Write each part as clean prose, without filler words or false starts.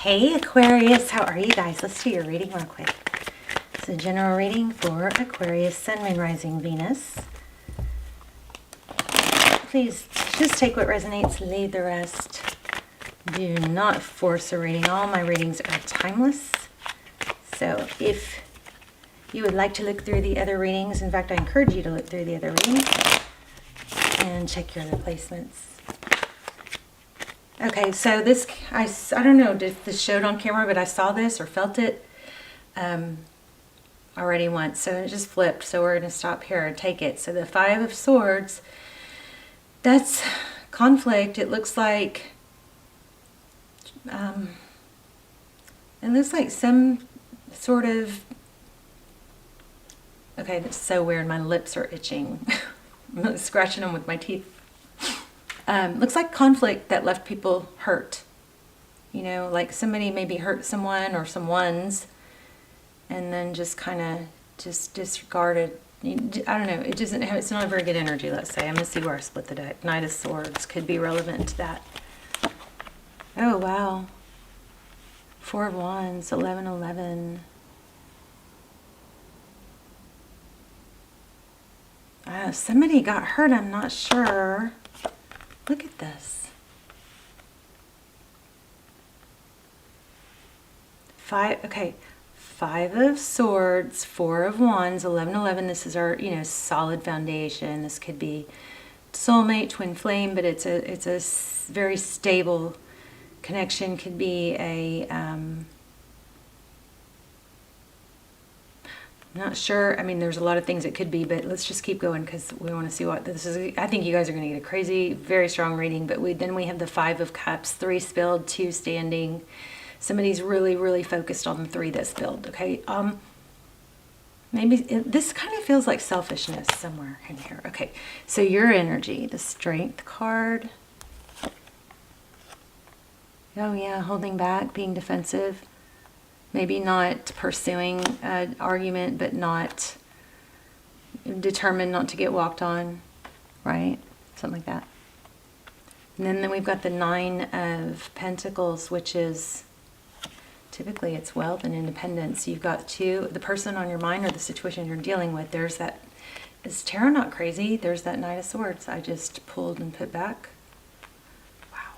Hey Aquarius, how are you guys? Let's do your reading real quick. It's a general reading for Aquarius, Sun, Moon, Rising, Venus. Please just take what resonates, leave the rest. Do not force a reading. All my readings are timeless. So if you would like to look through the other readings, in fact I encourage you to look through the other readings and check your other placements. Okay, so this, I don't know if this showed on camera, but I saw this or felt it already once. So it just flipped. So we're going to stop here and take it. So the Five of Swords, that's conflict. It looks like, some sort of, okay, that's so weird. My lips are itching. I'm scratching them with my teeth. Looks like conflict that left people hurt. You know, like somebody maybe hurt someone or someone's and then just kind of just disregarded. I don't know. It doesn't have, it's not a very good energy, let's say. I'm going to see where I split the deck. Knight of Swords could be relevant to that. Oh, wow. Four of Wands, 11-11. Somebody got hurt, I'm not sure. Look at this. Five of Swords, Four of Wands, 11-11. This is our, solid foundation. This could be soulmate, twin flame, but it's a very stable connection. Could be a, I'm not sure. I mean, there's a lot of things it could be, but let's just keep going because we want to see what this is. I think you guys are going to get a crazy, very strong reading, but then we have the Five of Cups, 3 spilled, 2 standing. Somebody's really, really focused on the 3 that spilled, okay? Maybe this kind of feels like selfishness somewhere in here. Okay, so your energy, the Strength card. Oh yeah, holding back, being defensive. Maybe not pursuing an argument, but not determined not to get walked on, right? Something like that. And then we've got the Nine of Pentacles, which is typically it's wealth and independence. You've got the person on your mind or the situation you're dealing with. There's that, is tarot not crazy? There's that Knight of Swords I just pulled and put back. Wow,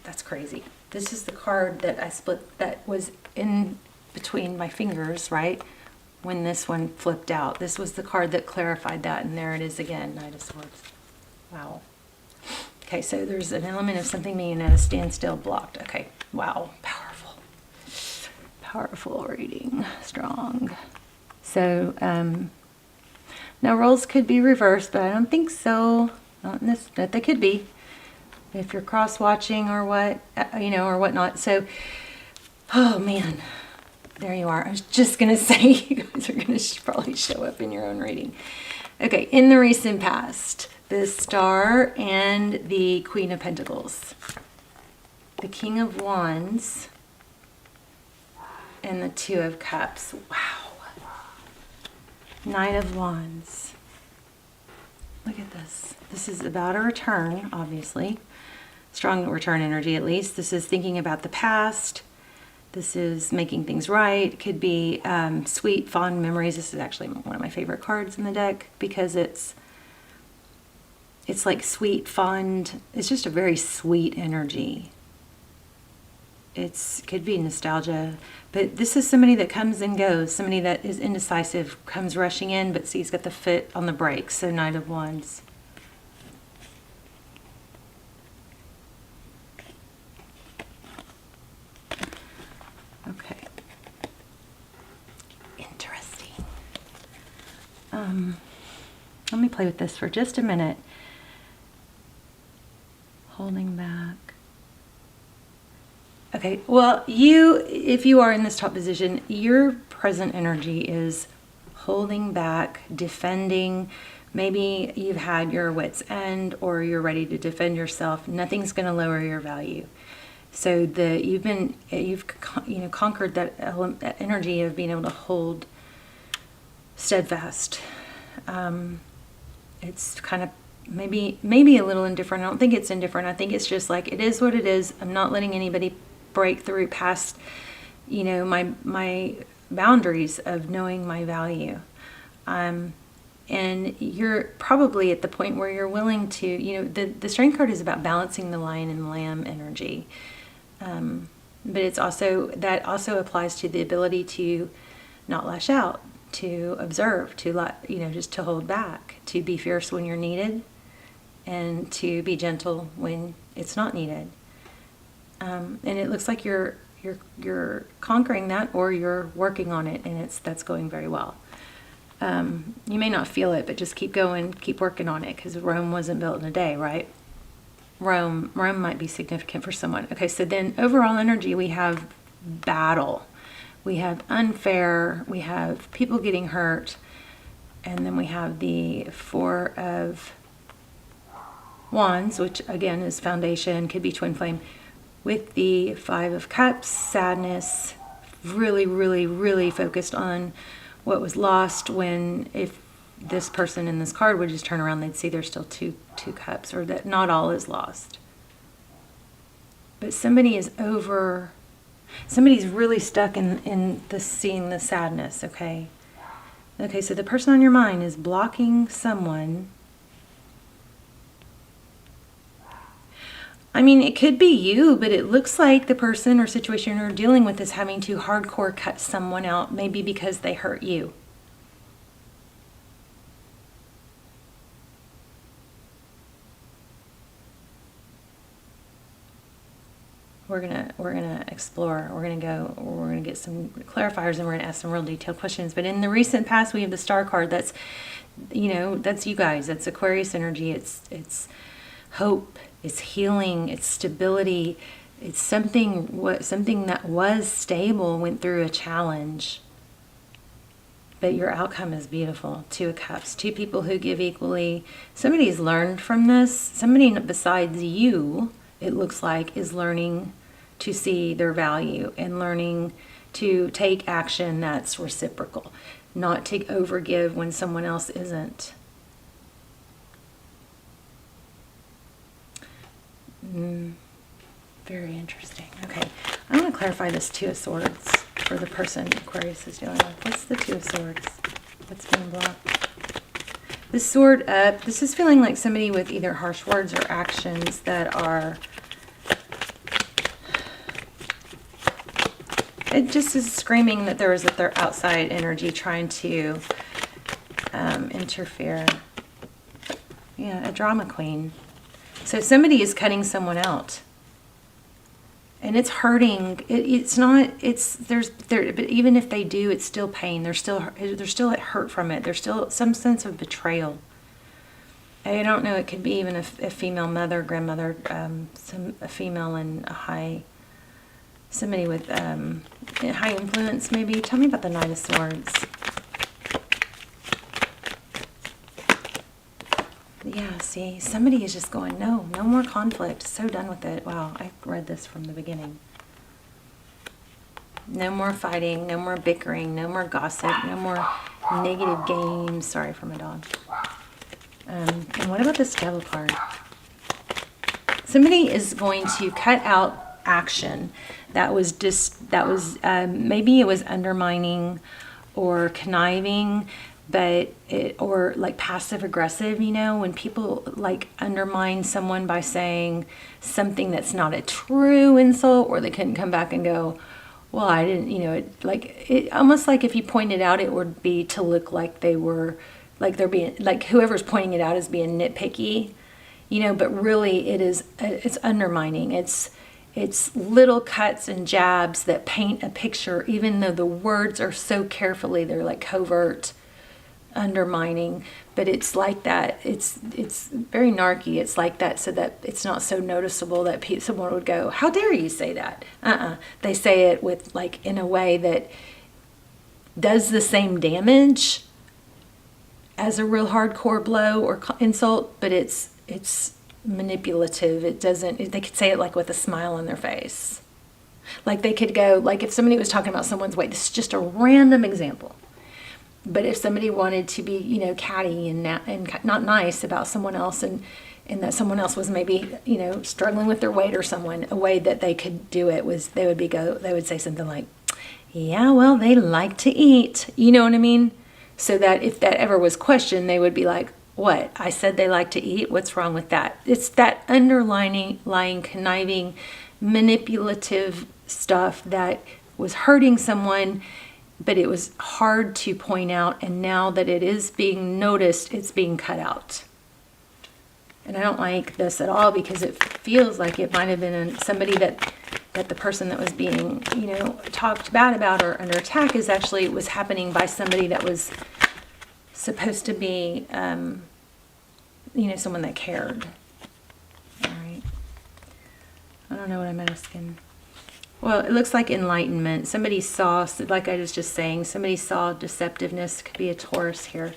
that's crazy. This is the card that I split, that was in between my fingers, right? When this one flipped out. This was the card that clarified that, and there it is again, Knight of Swords. Wow. Okay, so there's an element of something being at a standstill, blocked. Okay, wow, powerful. Powerful reading, strong. So, now roles could be reversed, but I don't think so. Not in this, but they could be. If you're cross-watching or what, or whatnot. So, oh man, there you are. I was just going to say, you guys are going to probably show up in your own reading. Okay, in the recent past, the Star and the Queen of Pentacles. The King of Wands and the Two of Cups. Wow. Knight of Wands. Look at this. This is about a return, obviously. Strong return energy, at least. This is thinking about the past. This is making things right. It could be sweet, fond memories. This is actually one of my favorite cards in the deck because it's like sweet, fond. It's just a very sweet energy. It could be nostalgia, but this is somebody that comes and goes. Somebody that is indecisive, comes rushing in, but see, he's got the foot on the brakes. So Knight of Wands. Okay. Interesting. Let me play with this for just a minute. Holding back. Okay, well, if you are in this top position, your present energy is holding back, defending. Maybe you've had your wit's end or you're ready to defend yourself. Nothing's going to lower your value. So you've conquered that energy of being able to hold steadfast. It's kind of maybe a little indifferent. I don't think it's indifferent. I think it's just like, it is what it is. I'm not letting anybody break through past, my boundaries of knowing my value. And you're probably at the point where you're willing to, the Strength card is about balancing the lion and lamb energy. But that also applies to the ability to not lash out, to observe, just to hold back, to be fierce when you're needed, and to be gentle when it's not needed. And it looks like you're conquering that, or you're working on it, and that's going very well. You may not feel it, but just keep going, keep working on it, because Rome wasn't built in a day, right? Rome might be significant for someone. Okay, so then overall energy, we have battle, we have unfair, we have people getting hurt, and then we have the Four of Wands, which again is foundation, could be twin flame, with the Five of Cups, sadness, really, really, really focused on what was lost. If this person in this card would just turn around, they'd see there's still two cups, or that not all is lost. But somebody's really stuck in seeing the sadness, okay? Okay, so the person on your mind is blocking someone. I mean, it could be you, but it looks like the person or situation you're dealing with is having to hardcore cut someone out, maybe because they hurt you. We're gonna explore. We're gonna get some clarifiers, and we're gonna ask some real detailed questions. But in the recent past, we have the Star card. That's you guys. That's Aquarius energy. It's hope. It's healing. It's stability. It's something that was stable, went through a challenge. But your outcome is beautiful. Two of Cups. Two people who give equally. Somebody's learned from this. Somebody besides you, it looks like, is learning to see their value and learning to take action that's reciprocal, not to overgive when someone else isn't. Very interesting. Okay, I'm going to clarify this Two of Swords for the person Aquarius is dealing with. What's the Two of Swords? What's being blocked? This sword up, this is feeling like somebody with either harsh words or actions that are, it just is screaming that there is their outside energy trying to interfere. Yeah, a drama queen. So somebody is cutting someone out. And it's hurting. But even if they do, it's still pain. There's still hurt from it. There's still some sense of betrayal. I don't know. It could be even a female mother, grandmother, a female and somebody with high influence. Maybe tell me about the Knight of Swords. Yeah, see, somebody is just going, no more conflict. So done with it. Wow, I read this from the beginning. No more fighting, no more bickering, no more gossip, no more negative games. Sorry for my dog. And what about this Devil card? Somebody is going to cut out action that was maybe it was undermining or conniving, or like passive aggressive, when people like undermine someone by saying something that's not a true insult, or they couldn't come back and go, well, I didn't, it almost like if you pointed out, it would be to look like they were, like they're being, like whoever's pointing it out is being nitpicky, but really it's undermining. It's little cuts and jabs that paint a picture, even though the words are so carefully, they're like covert, undermining, but it's like that. It's very narky. It's like that, so that it's not so noticeable that someone would go, "How dare you say that?" They say it with in a way that does the same damage as a real hardcore blow or insult, but it's manipulative. It doesn't. They could say it with a smile on their face. Like they could go, if somebody was talking about someone's weight. This is just a random example. But if somebody wanted to be, catty and not nice about someone else, and and that someone else was maybe, struggling with their weight or someone, a way that they could do it was they would say something like, yeah, well, they like to eat. You know what I mean? So that if that ever was questioned, they would be like, what? I said they like to eat? What's wrong with that? It's that underlying, conniving, manipulative stuff that was hurting someone, but it was hard to point out. And now that it is being noticed, it's being cut out. And I don't like this at all, because it feels like it might have been somebody that the person that was being, talked bad about or under attack was happening by somebody that was supposed to be, someone that cared. All right. I don't know what I'm asking. Well, it looks like enlightenment. Somebody saw, like I was just saying, somebody saw deceptiveness. Could be a Taurus here.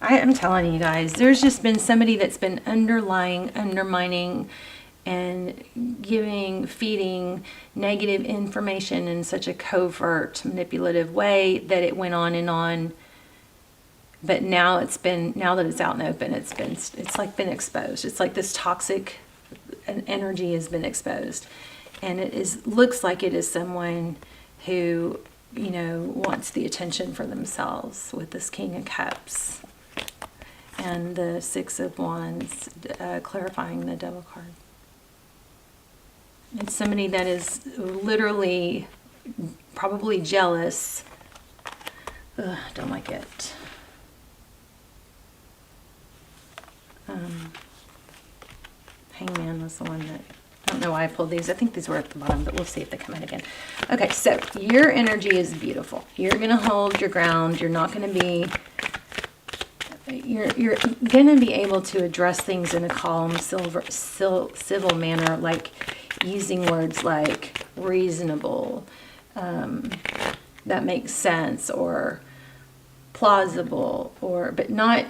I'm telling you guys, there's just been somebody that's been undermining, and feeding negative information in such a covert, manipulative way that it went on and on. But now that it's out in the open, it's like been exposed. It's like this toxic energy has been exposed, and looks like it is someone who, wants the attention for themselves with this King of Cups. And the Six of Wands, clarifying the Devil card. It's somebody that is literally probably jealous. Ugh, don't like it. Hangman was the one that... I don't know why I pulled these. I think these were at the bottom, but we'll see if they come out again. Okay, so your energy is beautiful. You're going to hold your ground. You're not going to be... You're going to be able to address things in a calm, civil manner, like using words like reasonable, that makes sense, or plausible, but not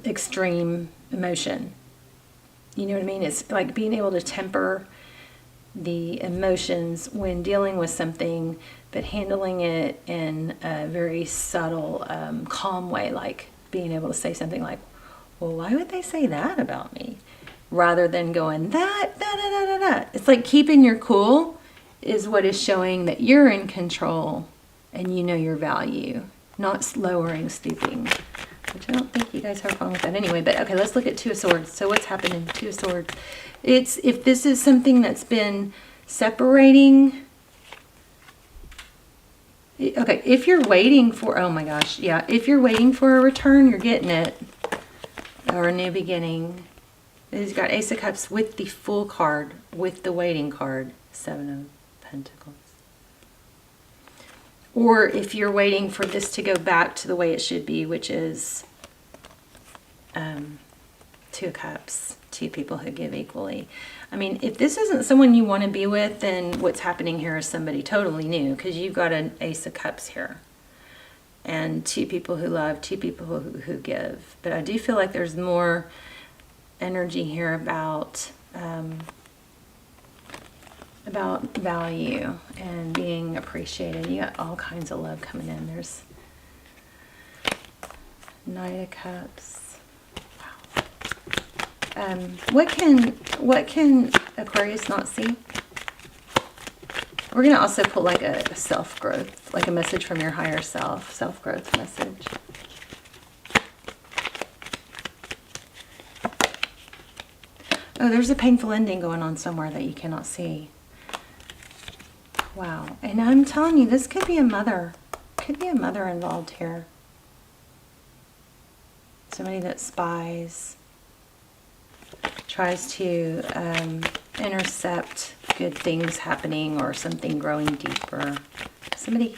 extreme emotion. You know what I mean? It's like being able to temper the emotions when dealing with something, but handling it in a very subtle, calm way, like being able to say something like, well, why would they say that about me? Rather than going, that, da, da, da, da, da. It's like keeping your cool is what is showing that you're in control and you know your value, not lowering, stooping, which I don't think you guys have a problem with that anyway. But okay, let's look at Two of Swords. So what's happening? Two of Swords. It's, if this is something that's been separating... Okay, if you're waiting for, oh my gosh, yeah, if you're waiting for a return, you're getting it, or a new beginning. He's got Ace of Cups with the Fool card, with the waiting card, Seven of Pentacles. Or if you're waiting for this to go back to the way it should be, which is Two of Cups, two people who give equally. I mean, if this isn't someone you want to be with, then what's happening here is somebody totally new, because you've got an Ace of Cups here. And two people who love, two people who give. But I do feel like there's more energy here about value and being appreciated. You got all kinds of love coming in. There's Knight of Cups. What can Aquarius not see? We're going to also pull like a self-growth, like a message from your higher self, self-growth message. Oh, there's a painful ending going on somewhere that you cannot see. Wow. And I'm telling you, this could be a mother. Could be a mother involved here. Somebody that spies, tries to intercept good things happening or something growing deeper. Somebody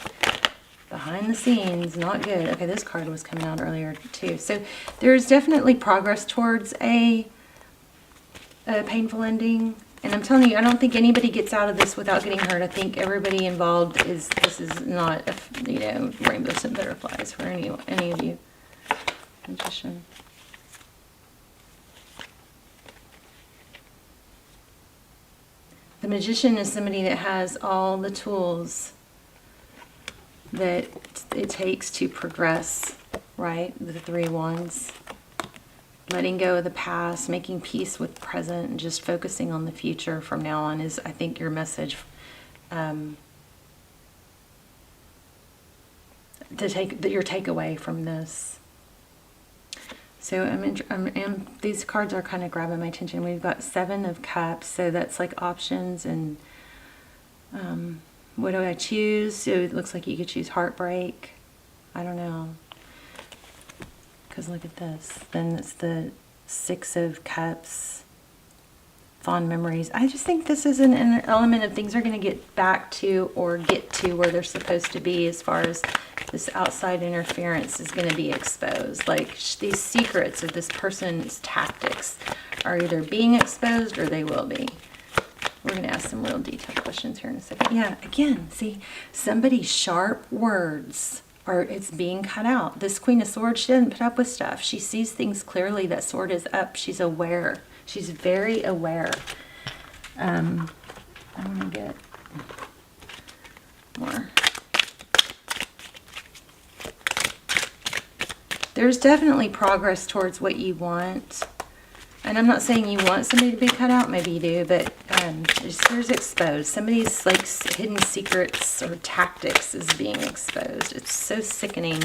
behind the scenes, not good. Okay, this card was coming out earlier too. So there's definitely progress towards a painful ending. And I'm telling you, I don't think anybody gets out of this without getting hurt. I think everybody involved this is not, rainbows and butterflies for any of you. Magician. The Magician is somebody that has all the tools that it takes to progress, right? The 3 wands. Letting go of the past, making peace with the present, and just focusing on the future from now on is, I think, your message. To take your takeaway from this. So these cards are kind of grabbing my attention. We've got 7 of Cups, so that's like options and what do I choose? So it looks like you could choose heartbreak. I don't know. Because look at this. Then it's the 6 of Cups. Fond memories. I just think this is an element of things are going to get back to or get to where they're supposed to be, as far as this outside interference is going to be exposed. Like these secrets of this person's tactics are either being exposed or they will be. We're going to ask some real detailed questions here in a second. Yeah, again, see, somebody's sharp words or it's being cut out. This Queen of Swords, she doesn't put up with stuff. She sees things clearly. That sword is up. She's aware. She's very aware. I want to get more. There's definitely progress towards what you want. And I'm not saying you want somebody to be cut out. Maybe you do. But there's exposed. Somebody's like hidden secrets or tactics is being exposed. It's so sickening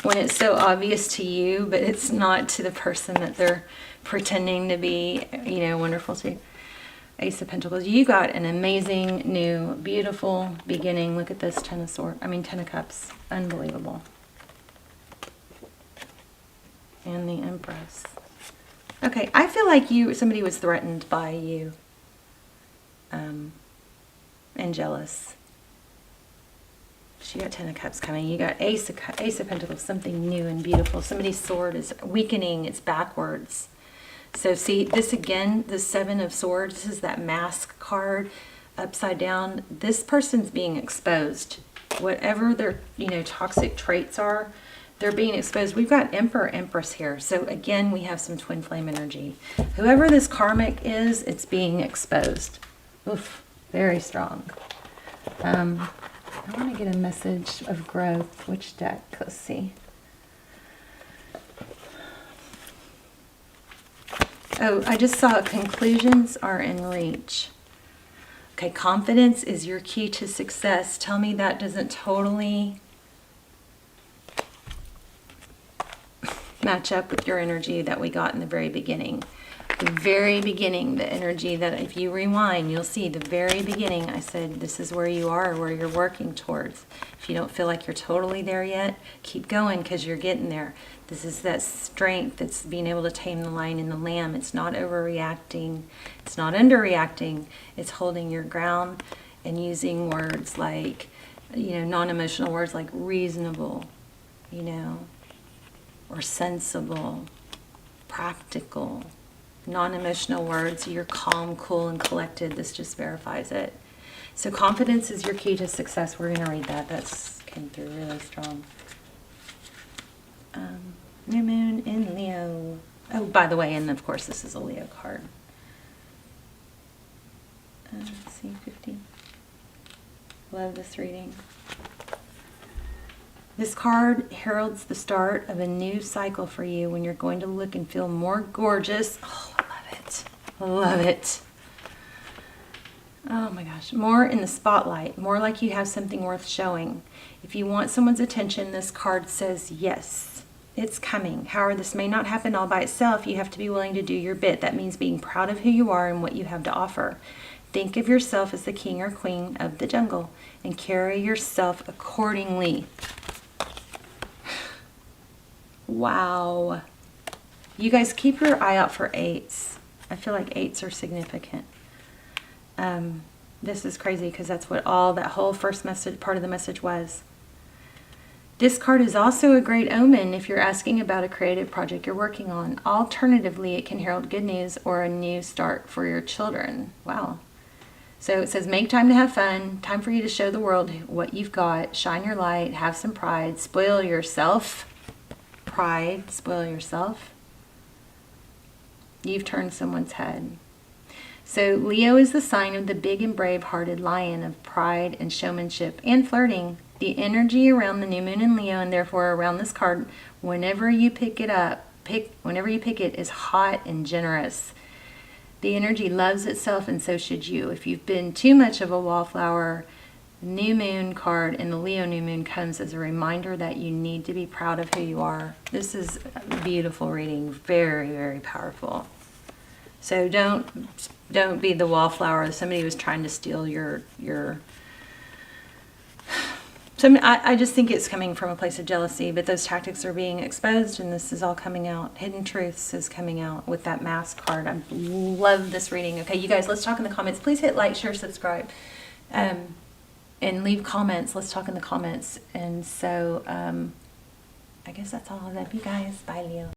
when it's so obvious to you, but it's not to the person that they're pretending to be, you know, wonderful to. Ace of Pentacles. You got an amazing, new, beautiful beginning. Look at this 10 of Cups. Unbelievable. And the Empress. Okay, I feel like somebody was threatened by you. And jealous. She got 10 of Cups coming. You got Ace of Pentacles, something new and beautiful. Somebody's sword is weakening. It's backwards. So see, this again, the 7 of Swords, this is that mask card upside down. This person's being exposed. Whatever their, toxic traits are, they're being exposed. We've got Emperor, Empress here. So again, we have some twin flame energy. Whoever this karmic is, it's being exposed. Oof, very strong. I want to get a message of growth. Which deck? Let's see. Oh, I just saw conclusions are in reach. Okay, confidence is your key to success. Tell me that doesn't totally match up with your energy that we got in the very beginning. The very beginning, the energy that if you rewind, you'll see the very beginning, I said this is where you are, where you're working towards. If you don't feel like you're totally there yet, keep going because you're getting there. This is that strength. It's being able to tame the lion and the lamb. It's not overreacting. It's not underreacting. It's holding your ground and using words like, non-emotional words like reasonable, or sensible, practical. Non-emotional words. You're calm, cool, and collected. This just verifies it. So confidence is your key to success. We're going to read that. That's came through really strong. New moon in Leo. Oh, by the way, and of course this is a Leo card. Let's see, 50. Love this reading. This card heralds the start of a new cycle for you when you're going to look and feel more gorgeous. Oh, I love it. I love it. Oh my gosh. More in the spotlight. More like you have something worth showing. If you want someone's attention, this card says yes. It's coming. However, this may not happen all by itself. You have to be willing to do your bit. That means being proud of who you are and what you have to offer. Think of yourself as the king or queen of the jungle and carry yourself accordingly. Wow. You guys keep your eye out for 8s. I feel like 8s are significant. This is crazy because that's what that whole first message, part of the message was. This card is also a great omen if you're asking about a creative project you're working on. Alternatively, it can herald good news or a new start for your children. Wow. So it says, make time to have fun. Time for you to show the world what you've got. Shine your light. Have some pride. Spoil yourself. Pride. Spoil yourself. You've turned someone's head. So Leo is the sign of the big and brave-hearted lion of pride and showmanship and flirting The energy around the new moon in Leo, and therefore around this card, whenever you pick it up, whenever you pick it, is hot and generous. The energy loves itself, and so should you. If you've been too much of a wallflower, new moon card and the Leo new moon comes as a reminder that you need to be proud of who you are. This is a beautiful reading, very, very powerful. So don't be the wallflower. Somebody was trying to steal your. So I just think it's coming from a place of jealousy, but those tactics are being exposed, and this is all coming out. Hidden Truths is coming out with that Mask card. I love this reading. Okay, you guys, let's talk in the comments. Please hit like, share, subscribe, and leave comments. Let's talk in the comments. And so I guess that's all. I love you guys. Bye, Leo.